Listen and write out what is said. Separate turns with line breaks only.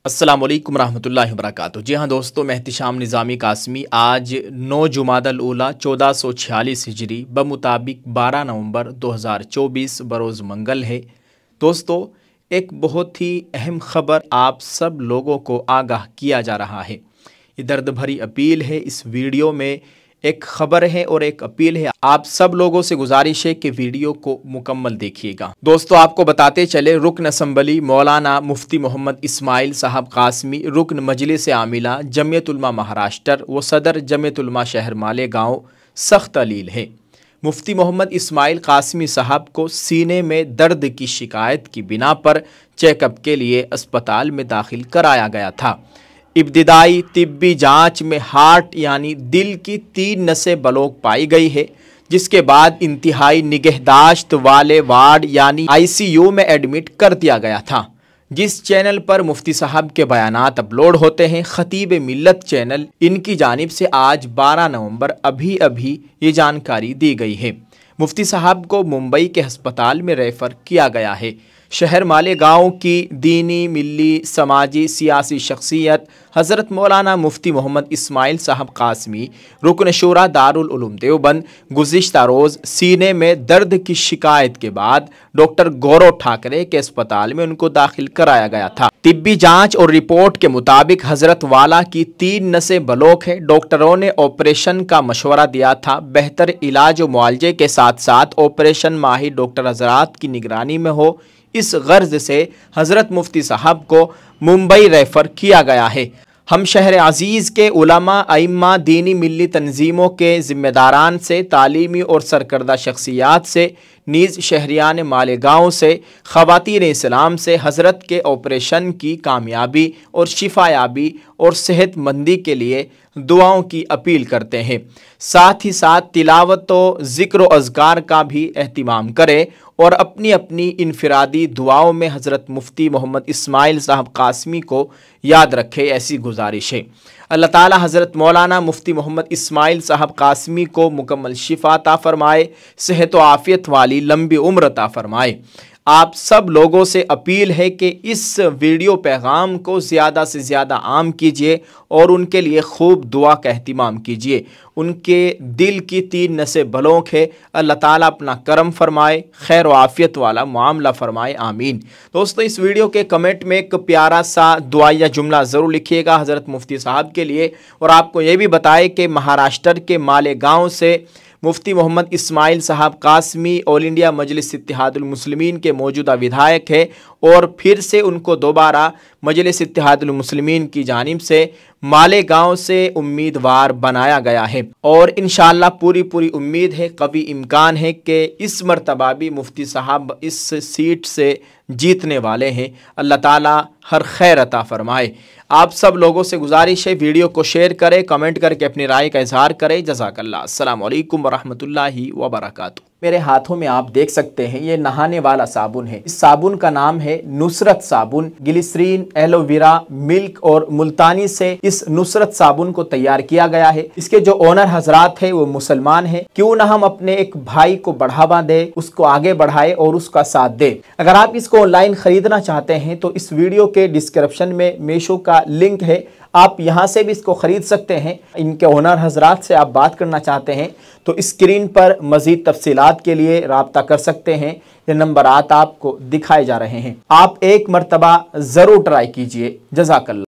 अस्सलाम वालेकुम रहमतुल्लाहि व बरकातुहू। जी हाँ दोस्तों, मैं एहतिशाम निज़ामी कासमी। आज 9 जुमादल ऊला 1446 हिजरी बमुताबिक 12 नवंबर 2024 बरोज़ मंगल है। दोस्तों, एक बहुत ही अहम ख़बर आप सब लोगों को आगाह किया जा रहा है। ये दर्द भरी अपील है। इस वीडियो में एक ख़बर है और एक अपील है। आप सब लोगों से गुजारिश है कि वीडियो को मुकम्मल देखिएगा। दोस्तों, आपको बताते चले, रुकन असम्बली मौलाना मुफ्ती मोहम्मद इस्माइल साहब कासमी, रुकन मजलिस आमिला जमियत उलमा महाराष्ट्र व सदर जमियत उलमा शहर मालेगांव सख्त अलील है। मुफ्ती मोहम्मद इस्माइल कासमी साहब को सीने में दर्द की शिकायत की बिना पर चेकअप के लिए अस्पताल में दाखिल कराया गया था। इब्तिदाई तिब्बी जांच में हार्ट यानी दिल की 3 नसें ब्लॉक पाई गई है, जिसके बाद इंतहाई निगहदाश्त वाले वार्ड यानी ICU में एडमिट कर दिया गया था। जिस चैनल पर मुफ्ती साहब के बयानात अपलोड होते हैं, खतीब मिल्लत चैनल, इनकी जानिब से आज 12 नवंबर अभी ये जानकारी दी गई है। मुफ्ती साहब को मुंबई के अस्पताल में रेफ़र किया गया है। शहर मालेगांव की दीनी, मिल्ली, समाजी, सियासी शख्सियत हज़रत मौलाना मुफ्ती मोहम्मद इस्माइल साहब कासमी, रुकन शूरा दारुल उलूम देवबंद, गुज़िश्ता रोज़ सीने में दर्द की शिकायत के बाद डॉक्टर गौरव ठाकरे के अस्पताल में उनको दाखिल कराया गया था। तिब्बी जांच और रिपोर्ट के मुताबिक हज़रत वाला की 3 नसें ब्लॉक है। डॉक्टरों ने ऑपरेशन का मशवरा दिया था। बेहतर इलाज और मुआलजे के साथ साथ ऑपरेशन माहिर डॉक्टर हज़रात की निगरानी में हो, इस गर्ज से हज़रत मुफ्ती साहब को मुंबई रेफ़र किया गया है। हम शहर अज़ीज़ के उलमा, अइम्मा, दीनी मिल्ली तंजीमों के ज़िम्मेदारान से, तालीमी और सरकर्दा शख्सियात से, नीज़ शहरियान मालेगांव से, ख़वातीन इस्लाम से हज़रत के ऑपरेशन की कामयाबी और शिफायाबी और सेहतमंदी के लिए दुआओं की अपील करते हैं। साथ ही साथ तिलावत व ज़िक्र व अज़कार का भी एहतिमाम करें और अपनी अपनी इनफरादी दुआओं में हज़रत मुफ्ती मोहम्मद इस्माइल साहब कासमी को याद रखें, ऐसी गुजारिश है। अल्लाह ताला हज़रत मौलाना मुफ्ती मोहम्मद इस्माइल साहब कासमी को मुकम्मल शिफा अता फ़रमाए, सेहत व आफ़ियत वाली लंबी उम्र अता फ़रमाए। आप सब लोगों से अपील है कि इस वीडियो पैगाम को ज़्यादा से ज़्यादा आम कीजिए और उनके लिए खूब दुआ का एहतिमाम कीजिए। उनके दिल की 3 नसें ब्लॉक है। अल्लाह ताला अपना करम फरमाए, खैर व आफ़ियत वाला मामला फरमाए, आमीन। दोस्तों, इस वीडियो के कमेंट में एक प्यारा सा दुआया जुमला ज़रूर लिखिएगा हज़रत मुफ्ती साहब के लिए, और आपको ये भी बताएं कि महाराष्ट्र के मालेगांव से मुफ्ती मोहम्मद इस्माइल साहब कासमी ऑल इंडिया मजलिस इत्तेहादुल मुस्लिमीन के मौजूदा विधायक है और फिर से उनको दोबारा मजलिस इत्तेहादुल मुस्लिमीन की जानिब से मालेगांव से उम्मीदवार बनाया गया है और इंशाअल्लाह पूरी उम्मीद है, कभी इम्कान है कि इस मरतबा भी मुफ्ती साहब इस सीट से जीतने वाले हैं। अल्लाह ताला हर खैर अता फरमाए। आप सब लोगों से गुजारिश है, वीडियो को शेयर करें, कमेंट करके अपनी राय का इजहार करें। जज़ाकल्लाह। अस्सलाम वालेकुम वरहमतुल्लाहि व बरकातुहू। मेरे हाथों में आप देख सकते हैं, ये नहाने वाला साबुन है। इस साबुन का नाम है नुसरत साबुन। ग्लिसरीन, एलोवेरा, मिल्क और मुल्तानी से इस नुसरत साबुन को तैयार किया गया है। इसके जो ओनर हजरात है वो मुसलमान है। क्यों ना हम अपने एक भाई को बढ़ावा दे, उसको आगे बढ़ाए और उसका साथ दे। अगर आप इसको ऑनलाइन खरीदना चाहते हैं तो इस वीडियो के डिस्क्रिप्शन में मीशो का लिंक है, आप यहाँ से भी इसको ख़रीद सकते हैं। इनके ओनर हजरात से आप बात करना चाहते हैं तो स्क्रीन पर मज़ीद तफसीलात के लिए राब्ता कर सकते हैं। ये नंबरात आपको दिखाए जा रहे हैं। आप एक मरतबा ज़रूर ट्राई कीजिए। जज़ाकल्लाह।